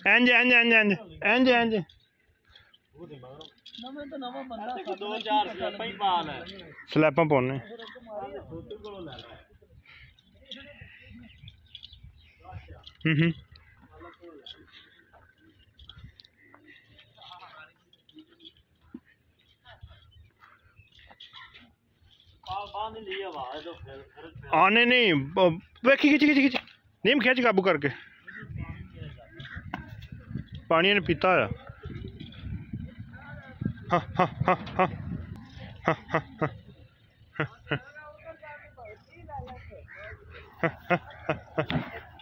इंज इंज इंज इंज इंज इंज स्लैपां पाने आने नहीं वेखी खिच खिच खिच नीम खिंच काबू करके पानी ने पीता है। हाँ हाँ हाँ हाँ हाँ हाँ हाँ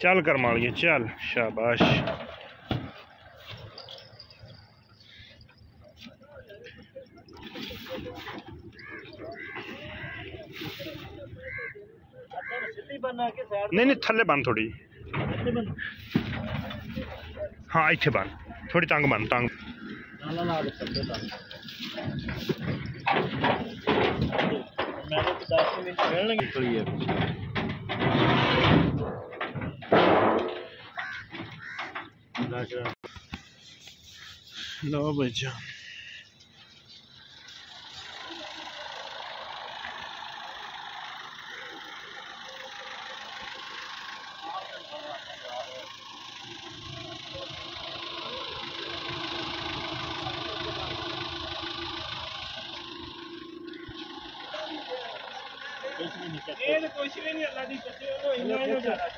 चल कर मालिए चल शाबाश। नहीं नहीं थले बन थोड़ी हाँ इतने बन थोड़ी तंग बन तंग लो बच्चा कुछ भी नहीं अल्लाह दी कसम